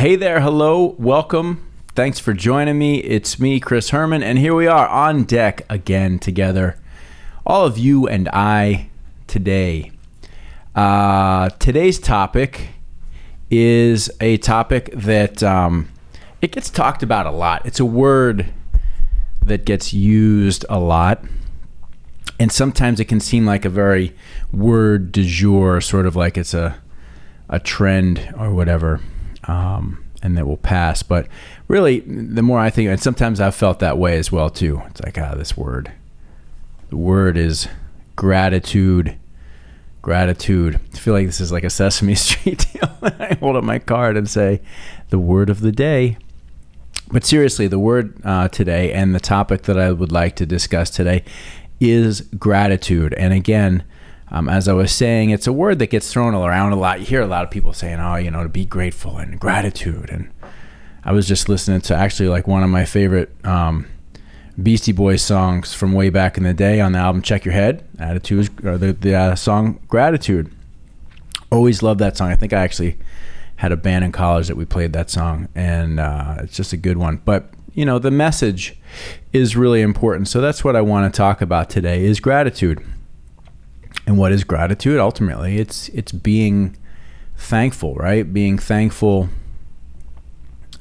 Hey there, hello, welcome. Thanks for joining me. It's me, Chris Herman, and here we are on deck again together. All of you and I today. Today's topic is a topic that it gets talked about a lot. It's a word that gets used a lot. And sometimes it can seem like a very word du jour, sort of like it's a trend or whatever, and that will pass. But really, the more I think, and sometimes I've felt that way as well too. It's like, this word. The word is gratitude. Gratitude. I feel like this is like a Sesame Street deal when I hold up my card and say, the word of the day. But seriously, the word today and the topic that I would like to discuss today is gratitude. And again, as I was saying, it's a word that gets thrown around a lot. You hear a lot of people saying, to be grateful and gratitude. And I was just listening to actually like one of my favorite Beastie Boys songs from way back in the day on the album Check Your Head. The song Gratitude. Always loved that song. I think I actually had a band in college that we played that song, and it's just a good one. But the message is really important. So that's what I want to talk about today is gratitude. And what is gratitude? Ultimately, it's being thankful, right? Being thankful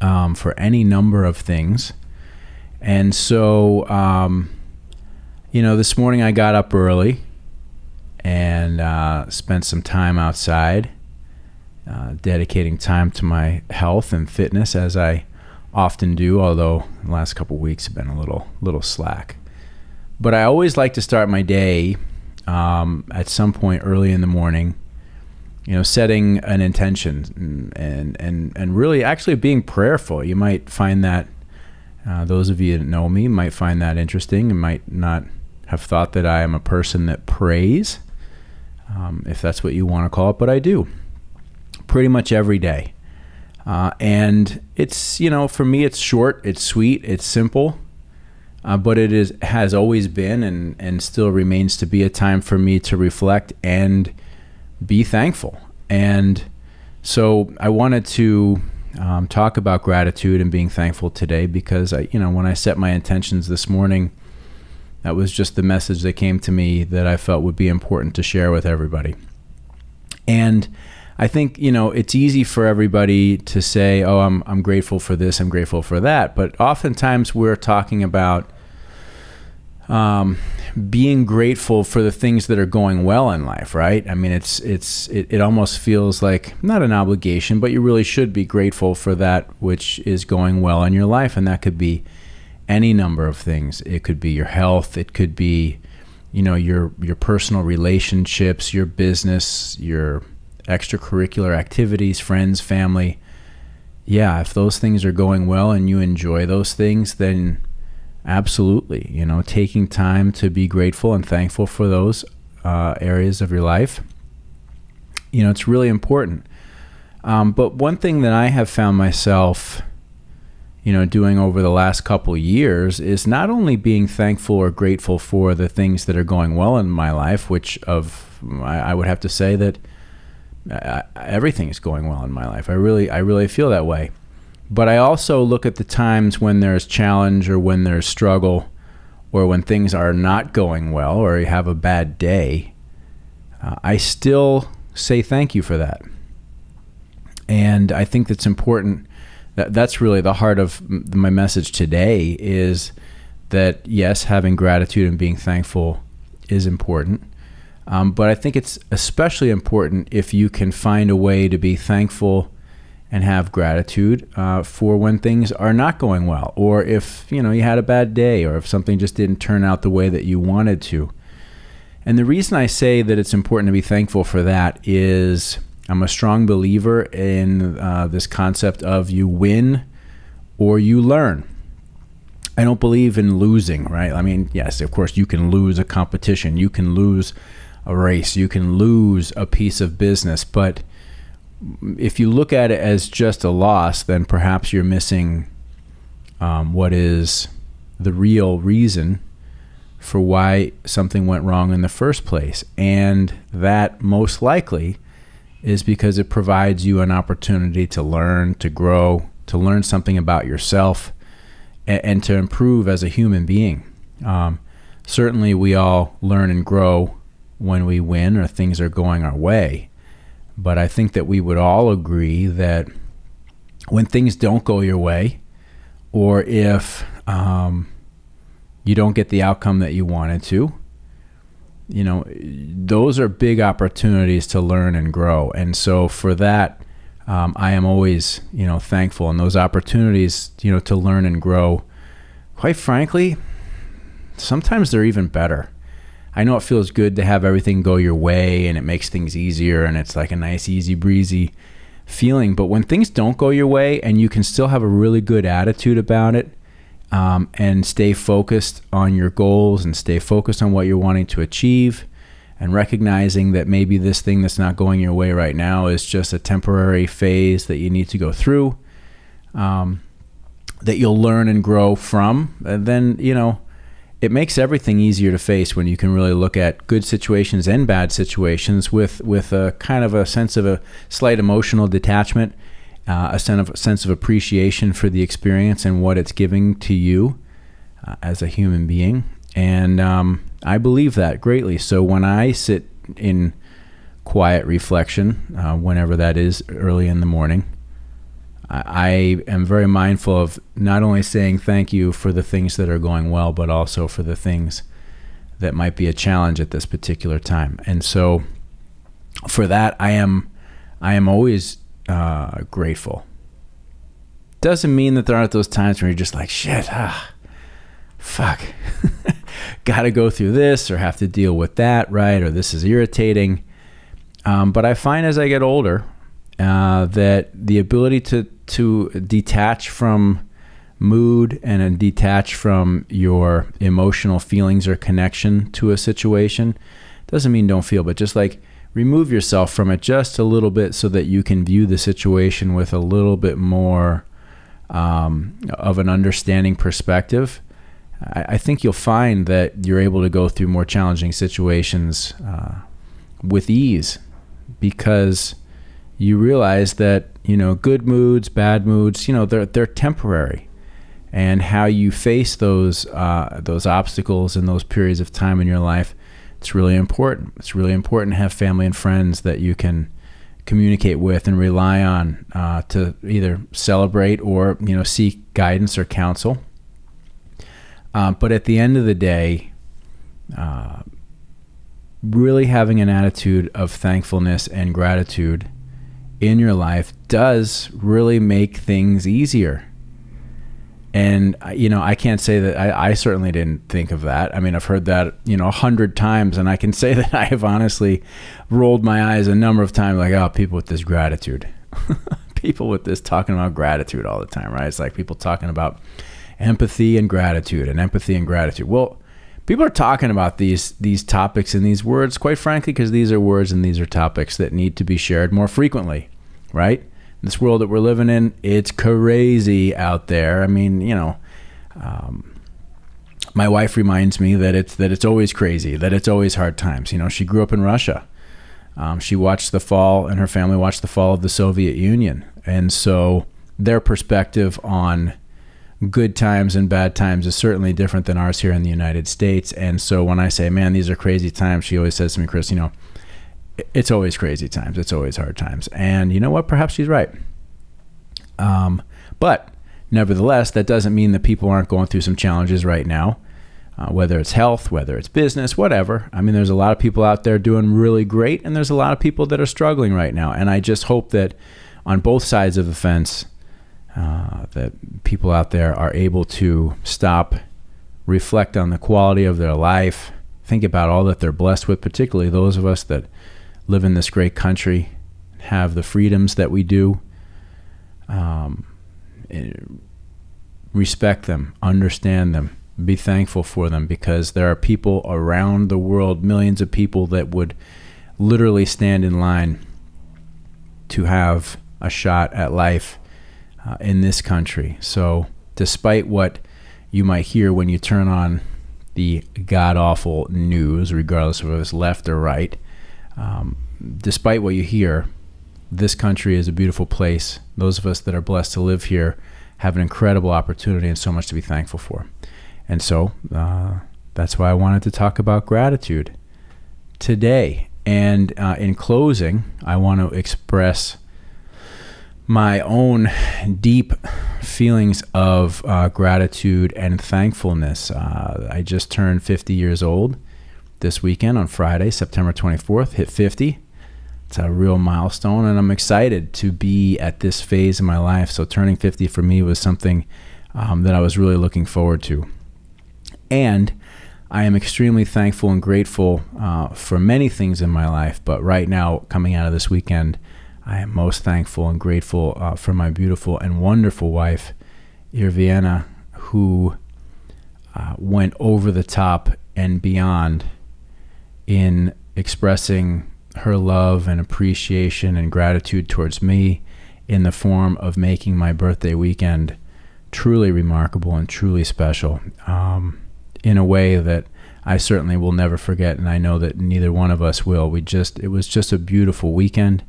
for any number of things. And so, this morning I got up early and spent some time outside, dedicating time to my health and fitness as I often do, although the last couple of weeks have been a little slack. But I always like to start my day at some point early in the morning, setting an intention and really actually being prayerful. You might find that those of you that know me might find that interesting and might not have thought that I am a person that prays, if that's what you want to call it, but I do pretty much every day. And it's, for me, it's short, it's sweet, it's simple, but it has always been and still remains to be a time for me to reflect and be thankful. And so I wanted to talk about gratitude and being thankful today because when I set my intentions this morning, that was just the message that came to me that I felt would be important to share with everybody. And I think, it's easy for everybody to say, I'm grateful for this, I'm grateful for that. But oftentimes we're talking about being grateful for the things that are going well in life, right? I mean, it almost feels like not an obligation, but you really should be grateful for that which is going well in your life. And that could be any number of things. It could be your health. It could be, your personal relationships, your business, your extracurricular activities, friends, family. Yeah, if those things are going well and you enjoy those things, then absolutely, taking time to be grateful and thankful for those areas of your life, it's really important. But one thing that I have found myself, doing over the last couple years is not only being thankful or grateful for the things that are going well in my life, which I would have to say that everything is going well in my life. I really feel that way. But I also look at the times when there's challenge or when there's struggle or when things are not going well or you have a bad day. I still say thank you for that. And I think that's important. That's really the heart of my message today is that, yes, having gratitude and being thankful is important. But I think it's especially important if you can find a way to be thankful and have gratitude for when things are not going well, or if you had a bad day, or if something just didn't turn out the way that you wanted to. And the reason I say that it's important to be thankful for that is I'm a strong believer in this concept of you win or you learn. I don't believe in losing, right? I mean, yes, of course, you can lose a competition, you can lose a race, you can lose a piece of business, but if you look at it as just a loss, then perhaps you're missing what is the real reason for why something went wrong in the first place. And that most likely is because it provides you an opportunity to learn, to grow, to learn something about yourself, and to improve as a human being. Certainly we all learn and grow when we win or things are going our way. But I think that we would all agree that when things don't go your way, or if you don't get the outcome that you wanted to, those are big opportunities to learn and grow. And so for that, I am always, thankful. And those opportunities, to learn and grow, quite frankly, sometimes they're even better. I know it feels good to have everything go your way and it makes things easier and it's like a nice, easy breezy feeling. But when things don't go your way and you can still have a really good attitude about it, and stay focused on your goals and stay focused on what you're wanting to achieve, and recognizing that maybe this thing that's not going your way right now is just a temporary phase that you need to go through, that you'll learn and grow from, and then, it makes everything easier to face when you can really look at good situations and bad situations with a kind of a sense of a slight emotional detachment, a sense of appreciation for the experience and what it's giving to you as a human being. And I believe that greatly. So when I sit in quiet reflection, whenever that is, early in the morning, I am very mindful of not only saying thank you for the things that are going well, but also for the things that might be a challenge at this particular time. And so for that, I am always grateful. Doesn't mean that there aren't those times where you're just like, shit, fuck, gotta go through this or have to deal with that, right? Or this is irritating. But I find as I get older, that the ability to detach from mood and detach from your emotional feelings or connection to a situation doesn't mean don't feel, but just like remove yourself from it just a little bit so that you can view the situation with a little bit more of an understanding perspective. I think you'll find that you're able to go through more challenging situations with ease, because you realize that, good moods, bad moods, they're temporary. And how you face those obstacles and those periods of time in your life, it's really important. It's really important to have family and friends that you can communicate with and rely on to either celebrate or, seek guidance or counsel. But at the end of the day, really having an attitude of thankfulness and gratitude in your life does really make things easier. And, I can't say that I certainly didn't think of that. I mean, I've heard that, 100 times, and I can say that I have honestly rolled my eyes a number of times like, oh, people with this gratitude, people with this talking about gratitude all the time, right? It's like people talking about empathy and gratitude and empathy and gratitude. Well, people are talking about these topics and these words, quite frankly, because these are words and these are topics that need to be shared more frequently, right? In this world that we're living in, it's crazy out there. I mean, my wife reminds me that it's always crazy, that it's always hard times. She grew up in Russia. She watched the fall, and her family watched the fall of the Soviet Union. And so their perspective on good times and bad times is certainly different than ours here in the United States. And so when I say, man, these are crazy times, she always says to me, Chris, it's always crazy times. It's always hard times. And you know what? Perhaps she's right. But nevertheless, that doesn't mean that people aren't going through some challenges right now, whether it's health, whether it's business, whatever. I mean, there's a lot of people out there doing really great, and there's a lot of people that are struggling right now. And I just hope that on both sides of the fence, that people out there are able to stop, reflect on the quality of their life, think about all that they're blessed with, particularly those of us that live in this great country, have the freedoms that we do. Respect them, understand them, be thankful for them, because there are people around the world, millions of people that would literally stand in line to have a shot at life in this country. So despite what you might hear when you turn on the god-awful news, regardless of if it's left or right, despite what you hear, this country is a beautiful place. Those of us that are blessed to live here have an incredible opportunity and so much to be thankful for. And so that's why I wanted to talk about gratitude today. And in closing, I want to express my own deep feelings of gratitude and thankfulness. I just turned 50 years old this weekend on Friday, September 24th, hit 50. It's a real milestone, and I'm excited to be at this phase in my life. So turning 50 for me was something that I was really looking forward to. And I am extremely thankful and grateful for many things in my life, but right now, coming out of this weekend, I am most thankful and grateful for my beautiful and wonderful wife, Irviana, who went over the top and beyond in expressing her love and appreciation and gratitude towards me in the form of making my birthday weekend truly remarkable and truly special, in a way that I certainly will never forget, and I know that neither one of us will. It was just a beautiful weekend.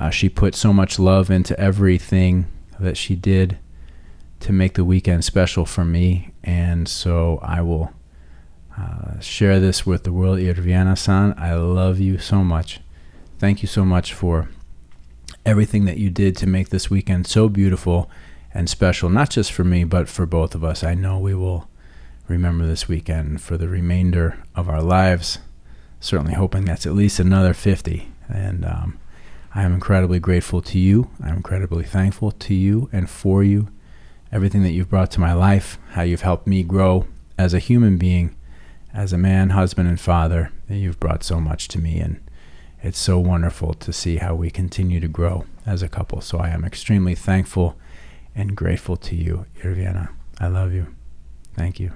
She put so much love into everything that she did to make the weekend special for me, and so I will share this with the world. Irviana-san, I love you so much. Thank you so much for everything that you did to make this weekend so beautiful and special, not just for me, but for both of us. I know we will remember this weekend for the remainder of our lives, certainly hoping that's at least another 50. And I am incredibly grateful to you. I'm incredibly thankful to you and for you, everything that you've brought to my life, how you've helped me grow as a human being, as a man, husband, and father. You've brought so much to me, and it's so wonderful to see how we continue to grow as a couple. So I am extremely thankful and grateful to you, Irviana. I love you. Thank you.